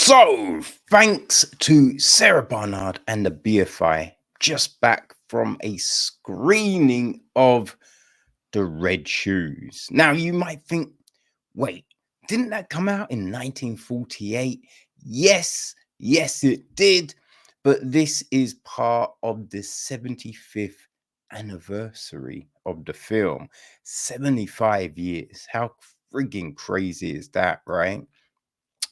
So, thanks to Sarah Barnard and the BFI, just back from a screening of The Red Shoes. Now, you might think, wait, didn't that come out in 1948? Yes, it did. But this is part of the 75th anniversary of the film. 75 years. How frigging crazy is that, right?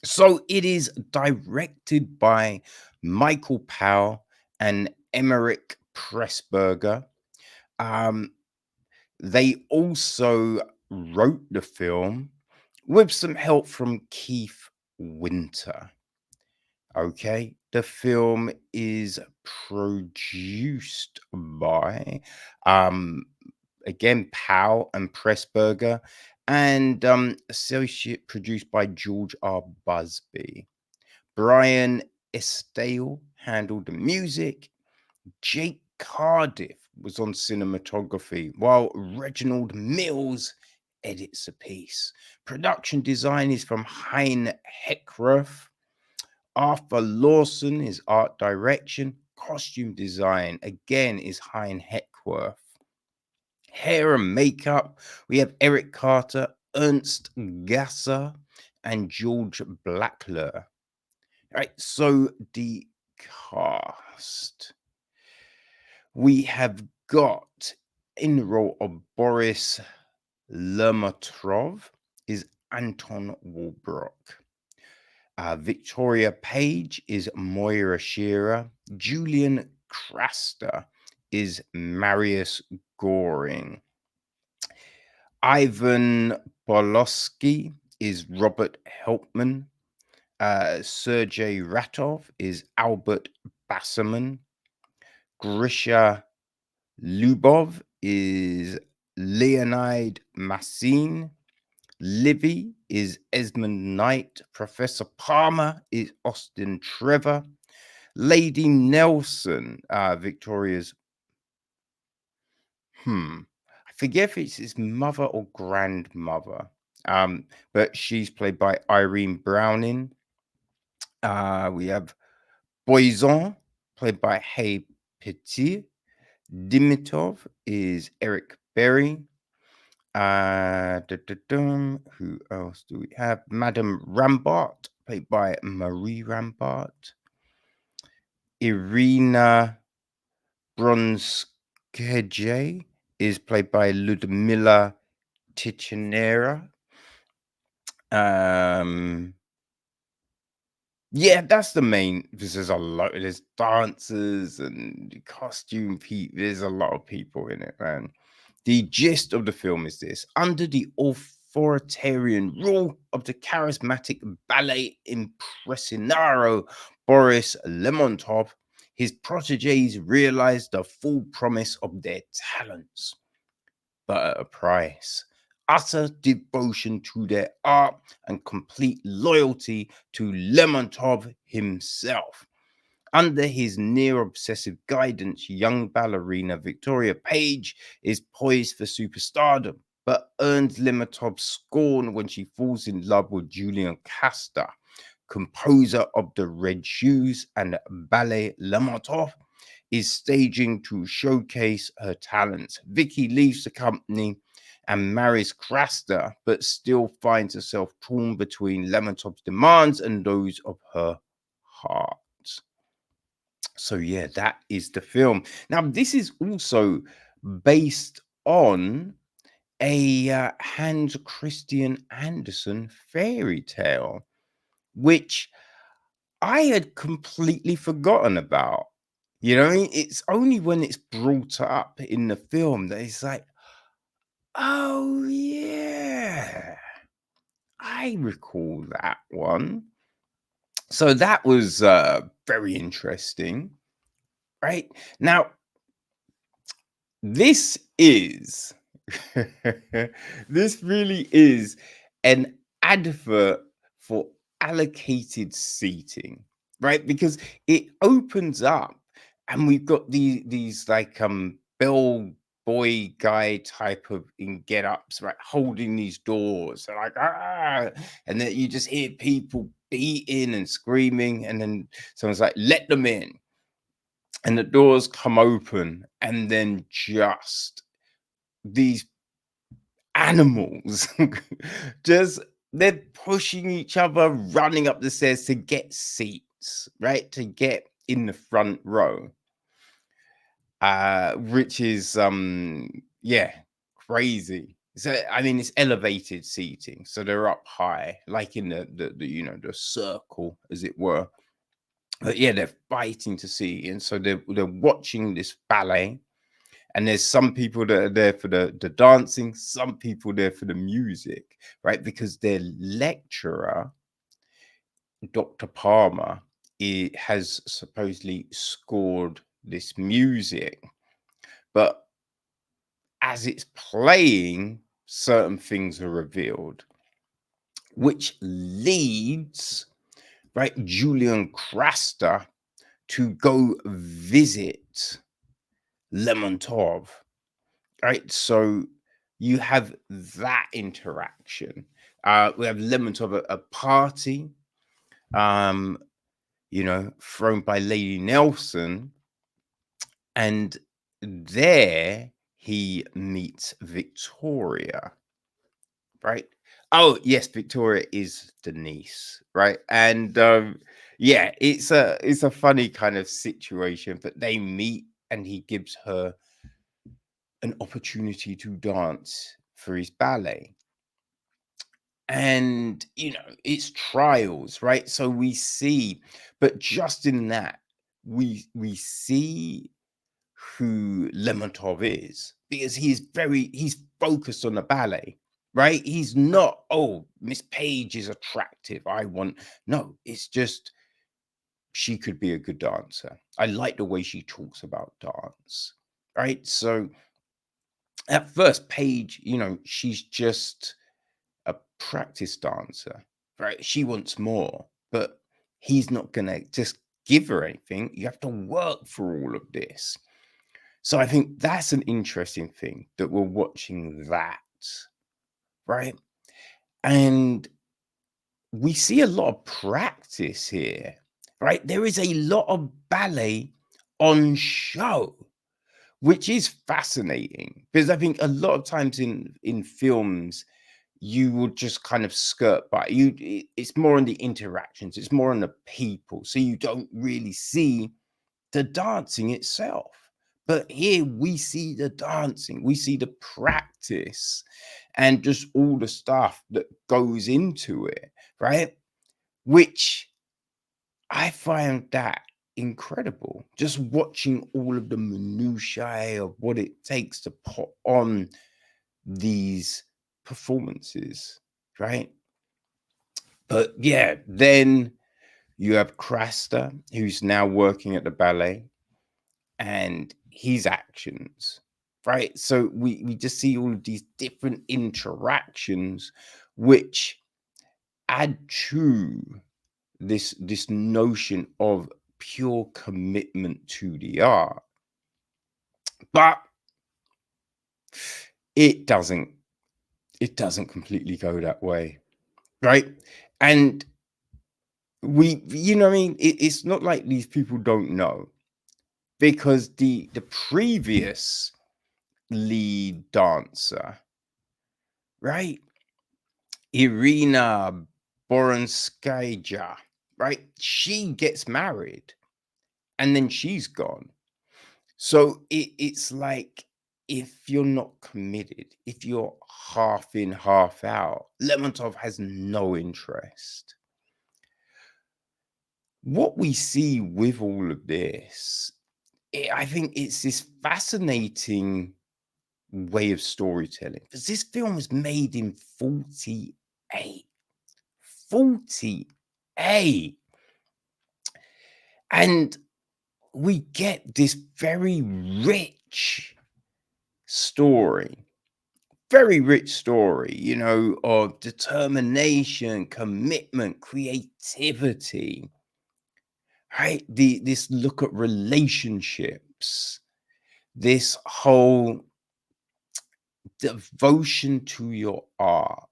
So it is directed by Michael Powell and Emeric Pressburger. Um, they also wrote the film with some help from Keith Winter. Okay, the film is produced by um again Powell and Pressburger, and associate produced by George R. Busby. Brian Estelle handled the music. Jake Cardiff was on cinematography, while Reginald Mills edits a piece. Production design is from Hein Heckworth. Arthur Lawson is art direction. Costume design again is Hein Heckworth. Hair and makeup, we have Eric Carter, Ernst Gasser, and George Blackler. Right, so the cast. We have got in the role of Boris Lermontov is Anton Walbrook. Victoria Page is Moira Shearer. Julian Craster is Marius Goring. Ivan Bolosky is Robert Helpman. Sergei Ratov is Albert Basserman. Grisha Lubov is Leonid Massin. Livy is Esmond Knight. Professor Palmer is Austin Trevor. Lady Nelson, Victoria's, I forget if it's his mother or grandmother, but she's played by Irene Browning. We have Boison, played by Hay Petit. Dimitov is Eric Berry. Who else do we have? Madame Rambart, played by Marie Rambart. Irina Bronskeje is played by Ludmila Tichenera. Yeah, that's the main. There's a lot. There's dancers and costume people. There's a lot of people in it, man. The gist of the film is this: under the authoritarian rule of the charismatic ballet impresario Boris Lermontov, his proteges realize the full promise of their talents, but at a price. Utter devotion to their art and complete loyalty to Lermontov himself. Under his near obsessive guidance, young ballerina Victoria Page is poised for superstardom, but earns Lermontov's scorn when she falls in love with Julian Castor, composer of The Red Shoes and Ballet Lermontov is staging to showcase her talents. Vicky leaves the company and marries Craster, but still finds herself torn between Lermontov's demands and those of her heart. So yeah, that is the film. Now, this is also based on a Hans Christian Andersen fairy tale, which I had completely forgotten about. You know, it's only when it's brought up in the film that it's like, oh yeah, I recall that one. So that was very interesting, right? Now, this is this really is an advert for allocated seating, right? Because it opens up and we've got these like bell boy guy type of in get ups, right, holding these doors. They're like, and then you just hear people beating and screaming, and then someone's like, let them in, and the doors come open, and then just these animals just, they're pushing each other, running up the stairs to get seats, right, to get in the front row, which is yeah, crazy. So I mean, it's elevated seating, so they're up high, like in the you know, the circle, as it were. But yeah, they're fighting to see, and so they're watching this ballet. And there's some people that are there for the dancing, some people there for the music, right? Because their lecturer, Dr. Palmer, has supposedly scored this music. But as it's playing, certain things are revealed, which leads, right, Julian Craster to go visit Lermontov. Right, so you have that interaction. We have Lermontov at a party, um, you know, thrown by Lady Nelson, and there he meets Victoria, right? Oh yes, Victoria is Denise, right? And yeah, it's a funny kind of situation, but they meet and he gives her an opportunity to dance for his ballet. And you know, it's trials, right? So we see, but just in that, we see who Lermontov is, because he's focused on the ballet, right? He's not, oh, Miss Page is attractive, I want, no, it's just she could be a good dancer. I like the way she talks about dance, right? So at first, Page, you know, she's just a practice dancer, right? She wants more, but he's not going to just give her anything. You have to work for all of this. So I think that's an interesting thing, that we're watching that, right? And we see a lot of practice here, right? There is a lot of ballet on show, which is fascinating, because I think a lot of times in films, you will just kind of skirt by it's more on the interactions, it's more on the people, so you don't really see the dancing itself. But here we see the dancing, we see the practice, and just all the stuff that goes into it, right? Which I find that incredible, just watching all of the minutiae of what it takes to put on these performances, right? But yeah, then you have Craster, who's now working at the ballet, and his actions, right? So we just see all of these different interactions, which add to this notion of pure commitment to the art. But it doesn't completely go that way, right? And you know what I mean, it's not like these people don't know, because the previous lead dancer, right, Irina Boronskaya, right, she gets married and then she's gone. So it's like, if you're not committed, if you're half in, half out, Lermontov has no interest. What we see with all of this, I think it's this fascinating way of storytelling, because this film was made in 48. 48. And we get this very rich story, you know, of determination, commitment, creativity, right? This look at relationships, this whole devotion to your art,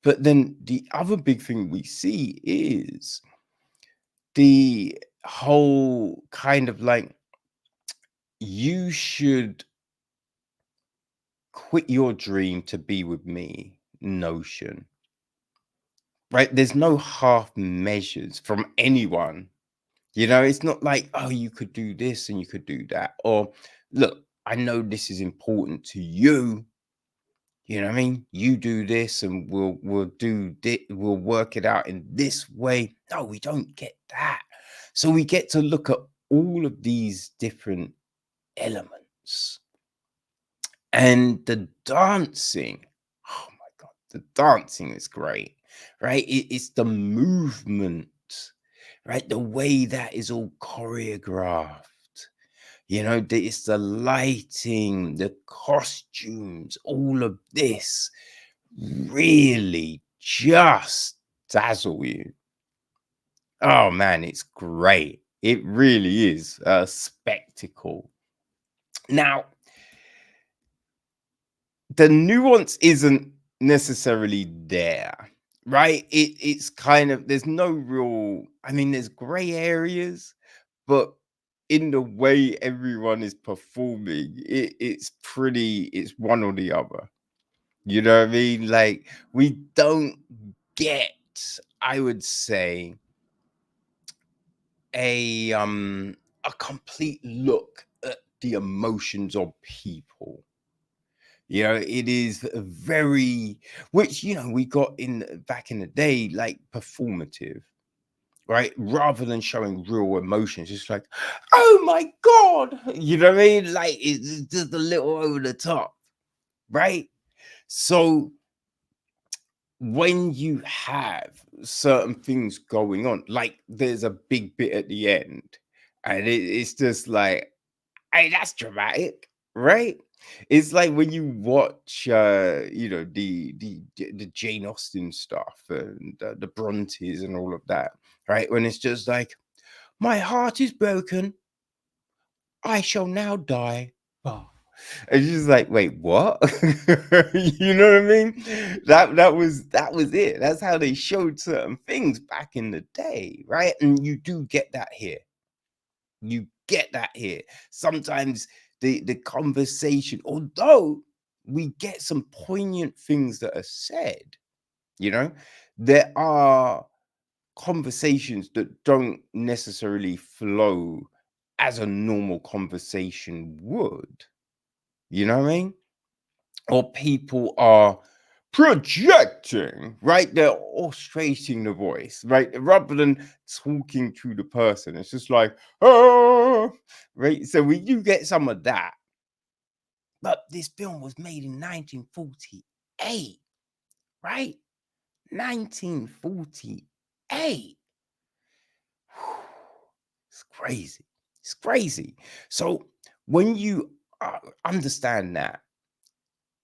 But then the other big thing we see is the whole kind of like, you should quit your dream to be with me notion, right? There's no half measures from anyone. It's not like, oh, you could do this and you could do that. Or, look, I know this is important to you. You know what I mean? You do this and we'll do this, we'll work it out in this way. No, we don't get that. So we get to look at all of these different elements. And the dancing, oh my God, the dancing is great, right? It's the movement, right? The way that is all choreographed. It's the lighting, the costumes, all of this really just dazzle you. Oh man, it's great. It really is a spectacle. Now, the nuance isn't necessarily there, right? It's kind of, there's no real, I mean, there's gray areas, but in the way everyone is performing, it's one or the other. You know what I mean? Like, we don't get, I would say, a complete look at the emotions of people. It is a very, which, we got in back in the day, like performative, right? Rather than showing real emotions, it's like, oh my God, you know what I mean? Like, it's just a little over the top, right? So when you have certain things going on, like there's a big bit at the end, and it's just like, hey, that's dramatic, right? It's like when you watch, the Jane Austen stuff and the Brontes and all of that, right? When it's just like, my heart is broken, I shall now die. Oh. And she's like, wait, what? You know what I mean? That was it. That's how they showed certain things back in the day, right? And you do get that here. You get that here. Sometimes the conversation, although we get some poignant things that are said, there are conversations that don't necessarily flow as a normal conversation would. You know what I mean? Or people are projecting, right? They're orchestrating the voice, right? Rather than talking to the person. It's just like, oh, right? So we do get some of that. But this film was made in 1948, right? 1948. It's crazy. It's crazy. So when you understand that,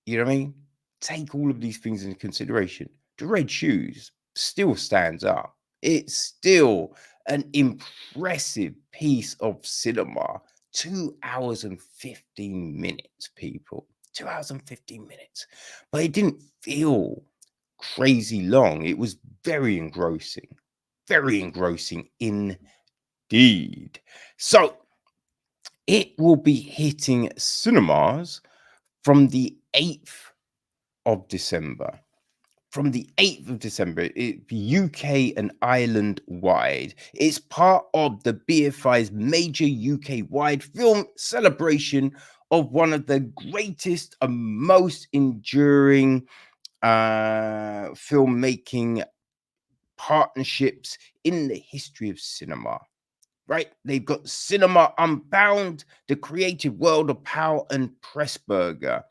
you know what I mean? Take all of these things into consideration. The Red Shoes still stands up. It's still an impressive piece of cinema. 2 hours and 15 minutes, people. 2 hours and 15 minutes. But it didn't feel crazy long. It was very engrossing. Very engrossing indeed. So it will be hitting cinemas from the 8th of December. From the 8th of December, UK and Ireland wide. It's part of the BFI's major UK wide film celebration of one of the greatest and most enduring filmmaking partnerships in the history of cinema. Right? They've got Cinema Unbound, The Creative World of Powell and Pressburger.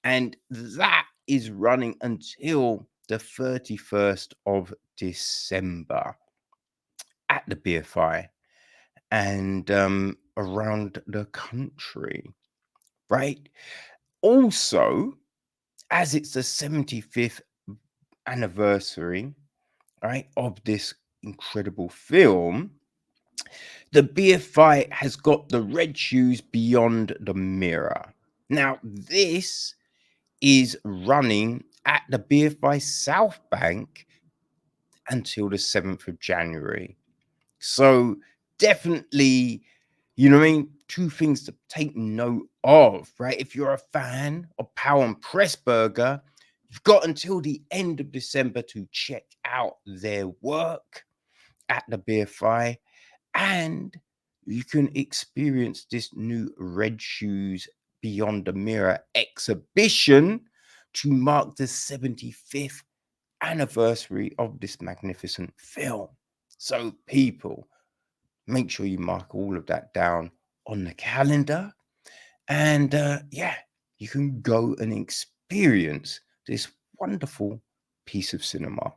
And that is running until the 31st of December at the BFI and around the country. Right? Also, as it's the 75th anniversary, right, of this incredible film, the BFI has got the Red Shoes Beyond the Mirror. Now, this is running at the BFI Southbank until the 7th of January. So definitely, you know what I mean? Two things to take note of, right? If you're a fan of Powell and Pressburger, you've got until the end of December to check out their work at the BFI, and you can experience this new Red Shoes Beyond the Mirror exhibition to mark the 75th anniversary of this magnificent film. So, people, make sure you mark all of that down on the calendar. And yeah, you can go and experience this wonderful piece of cinema.